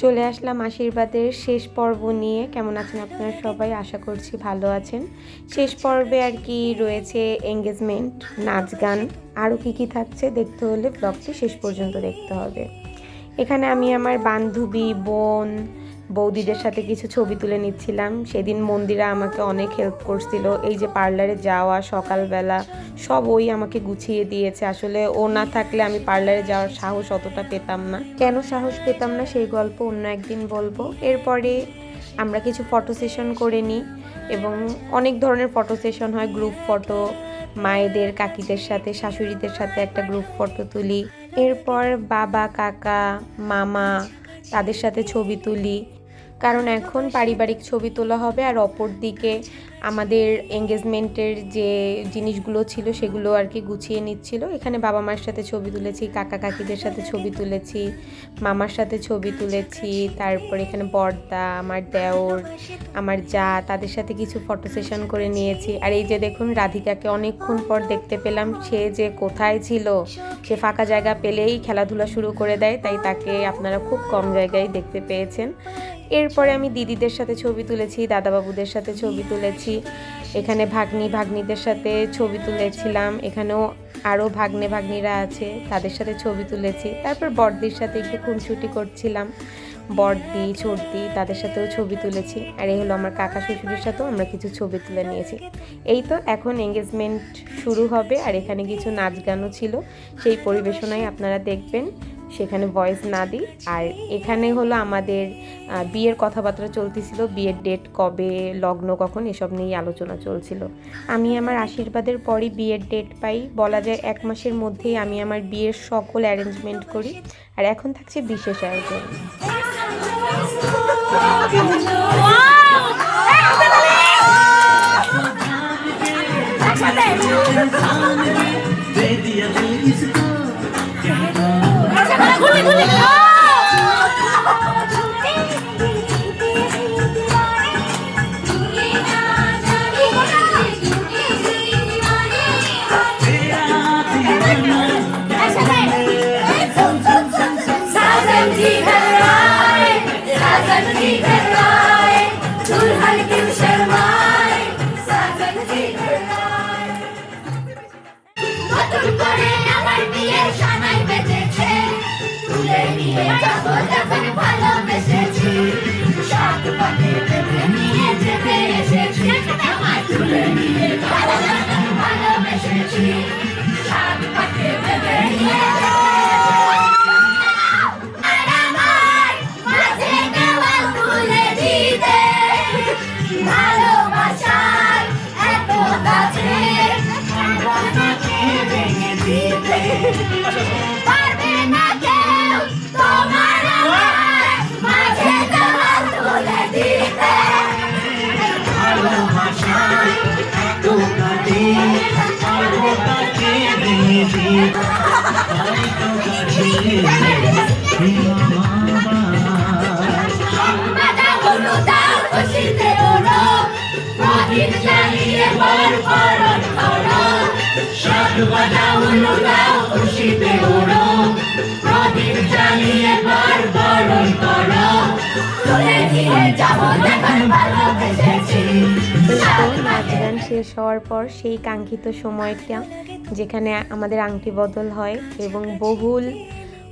চলে আসলাম আশীর্বাদের শেষ পর্ব নিয়ে। কেমন আছেন আপনারা সবাই? আশা করছি ভালো আছেন। শেষ পর্বে আর কি রয়েছে এঙ্গেজমেন্ট, নাচ গান, আরও কী থাকছে দেখতে হলে ব্লগটি শেষ পর্যন্ত দেখতে হবে। এখানে আমি আমার বান্ধবী, বোন, বৌদিদের সাথে কিছু ছবি তুলে নিচ্ছিলাম। সেদিন মন্দিরা আমাকে অনেক হেল্প করছিল। এই যে পার্লারে যাওয়া সকালবেলা সব ওই আমাকে গুছিয়ে দিয়েছে। আসলে ও না থাকলে আমি পার্লারে যাওয়ার সাহস অতটা পেতাম না। কেন সাহস পেতাম না সেই গল্প অন্য একদিন বলবো। এরপরে আমরা কিছু ফটো সেশন করে নিই এবং অনেক ধরনের ফটো সেশন হয়। গ্রুপ ফটো, মায়েদের, কাকিদের সাথে, শাশুড়িদের সাথে একটা গ্রুপ ফটো তুলি। এরপর বাবা, কাকা, মামা তাদের সাথে ছবি তুলি, কারণ এখন পারিবারিক ছবি তোলা হবে। আর অপর দিকে আমাদের এঙ্গেজমেন্টের যে জিনিসগুলো ছিল সেগুলো আর কি গুছিয়ে নিচ্ছিল। এখানে বাবা মায়ের সাথে ছবি তুলেছি, কাকা কাকিদের সাথে ছবি তুলেছি, মামার সাথে ছবি তুলেছি। তারপর এখানে বড়দা, আমার দেওর, আমার যা, তাদের সাথে কিছু ফটো সেশন করে নিয়েছি। আর এই যে দেখুন, রাধিকাকে অনেকক্ষণ পর দেখতে পেলাম। সে যে কোথায় ছিল, সে ফাঁকা জায়গা পেলেই খেলাধুলা শুরু করে দেয়, তাই তাকে আপনারা খুব কম জায়গায় দেখতে পেয়েছেন। এরপরে আমি দিদিদের সাথে ছবি তুলেছি, দাদাবাবুদের সাথে ছবি তুলেছি। এখানে ভাগ্নিদের সাথে ছবি তুলেছিলাম। এখানেও আরও ভাগ্নিরা আছে, তাদের সাথে ছবি তুলেছি। তারপর বড়দির সাথে একটু খুনসুটি করছিলাম, বড়দি, ছোটদি, তাদের সাথেও ছবি তুলেছি। আর এই হলো আমার কাকা শ্বশুরের সাথেও আমরা কিছু ছবি তুলে নিয়েছি। এই তো এখন এঙ্গেজমেন্ট শুরু হবে। আর এখানে কিছু নাচ গানও ছিল, সেই পরিবেশনায় আপনারা দেখবেন, সেখানে ভয়েস না দিই। আর এখানে হলো আমাদের বিয়ের কথাবার্তা চলতেছিল, বিয়ের ডেট কবে, লগ্ন কখন, এসব নিয়েই আলোচনা চলছিল। আমি আমার আশীর্বাদের পরই বিয়ের ডেট পাই। বলা যায় 1 মাসের মধ্যেই আমি আমার বিয়ের সকল অ্যারেঞ্জমেন্ট করি। আর এখন থাকছে বিশেষ আয়োজন। শেষ হওয়ার পর সেই কাঙ্ক্ষিত সময়টা, যেখানে আমাদের আংটি বদল হয় এবং বহুল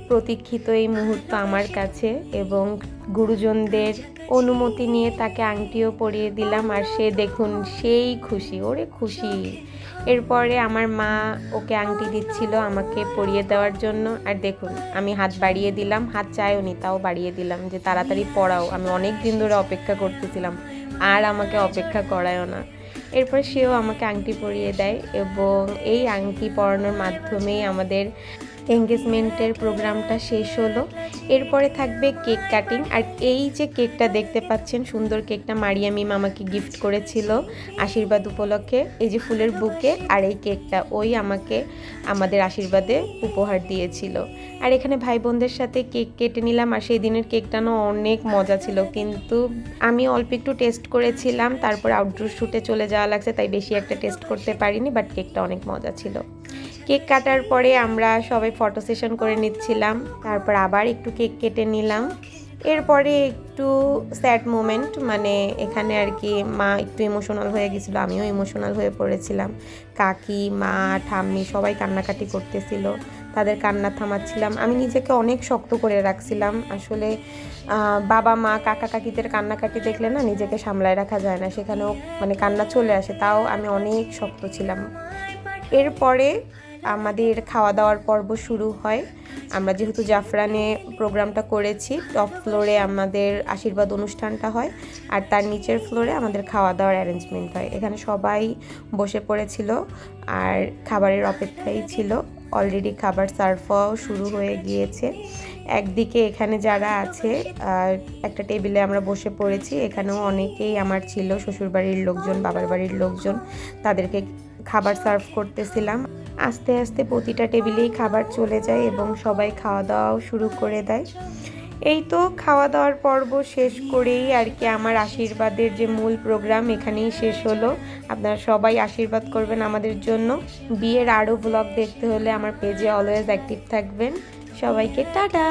প্রতীক্ষিত এই মুহূর্ত আমার কাছে, এবং গুরুজনদের অনুমতি নিয়ে তাকে আংটিও পরিয়ে দিলাম। আর সে দেখুন সেই খুশি, ওরে খুশি। এরপরে আমার মা ওকে আংটি দিচ্ছিল আমাকে পরিয়ে দেওয়ার জন্য। আর দেখুন আমি হাত বাড়িয়ে দিলাম, হাত চাইওনি তাও বাড়িয়ে দিলাম যে তাড়াতাড়ি পরাও, আমি অনেক দিন ধরে অপেক্ষা করতেছিলাম, আর আমাকে অপেক্ষা করায়ও না। এরপর সেও আমাকে আংটি পরিয়ে দেয় এবং এই আংটি পরানোর মাধ্যমেই আমাদের এঙ্গেজমেন্টের প্রোগ্রামটা শেষ হলো। এরপরে থাকবে কেক কাটিং। আর এই যে কেকটা দেখতে পাচ্ছেন, সুন্দর কেকটা মারিয়া মিম আমাকে গিফট করেছিল আশীর্বাদ উপলক্ষে। এই যে ফুলের বুকে আর এই কেকটা ওই আমাকে আমাদের আশীর্বাদে উপহার দিয়েছিল। আর এখানে ভাই বোনদের সাথে কেক কেটে নিলাম। আর সেই দিনের কেকটা না অনেক মজা ছিল, কিন্তু আমি অল্প একটু টেস্ট করেছিলাম, তারপর আউটডোর শ্যুটে চলে যাওয়া লাগছে, তাই বেশি একটা টেস্ট করতে পারিনি, বাট কেকটা অনেক মজা ছিল। কেক কাটার পরে আমরা সবাই ফটো সেশন করে নিচ্ছিলাম, তারপর আবার একটু কেক কেটে নিলাম। এরপরে একটু স্যাড মোমেন্ট, মানে এখানে আর কি মা একটু ইমোশনাল হয়ে গেছিলো, আমিও ইমোশনাল হয়ে পড়েছিলাম। কাকি, মা, ঠাম্মি সবাই কান্নাকাটি করতেছিল, তাদের কান্না থামাচ্ছিলাম। আমি নিজেকে অনেক শক্ত করে রাখছিলাম। আসলে বাবা মা কাকা কাকিদের কান্নাকাটি দেখলে না নিজেকে সামলায় রাখা যায় না, সেখানেও মানে কান্না চলে আসে, তাও আমি অনেক শক্ত ছিলাম। এরপরে আমাদের খাওয়া দাওয়ার পর্ব শুরু হয়। আমরা যেহেতু জাফরানে প্রোগ্রামটা করেছি, টপ ফ্লোরে আমাদের আশীর্বাদ অনুষ্ঠানটা হয়, আর তার নিচের ফ্লোরে আমাদের খাওয়া দাওয়ার অ্যারেঞ্জমেন্ট হয়। এখানে সবাই বসে পড়েছিল আর খাবারের অপেক্ষাই ছিল। অলরেডি খাবার সার্ভ হওয়াও শুরু হয়ে গিয়েছে। একদিকে এখানে যারা আছে একটা টেবিলে আমরা বসে পড়েছি, এখানেও অনেকেই আমার ছিল, শ্বশুরবাড়ির লোকজন, বাবার বাড়ির লোকজন, তাদেরকে খাবার সার্ভ করতেছিলাম। আস্তে আস্তে প্রতিটা টেবিলেই খাবার চলে যায় এবং সবাই খাওয়া দাওয়াও শুরু করে দেয়। এই তো খাওয়া দাওয়ার পর্ব শেষ করেই আর কি আমার আশীর্বাদের যে মূল প্রোগ্রাম এখানেই শেষ হলো। আপনারা সবাই আশীর্বাদ করবেন আমাদের জন্য। বিয়ের আরও ব্লগ দেখতে হলে আমার পেজে অলওয়েজ অ্যাক্টিভ থাকবেন। সবাইকে টাটা।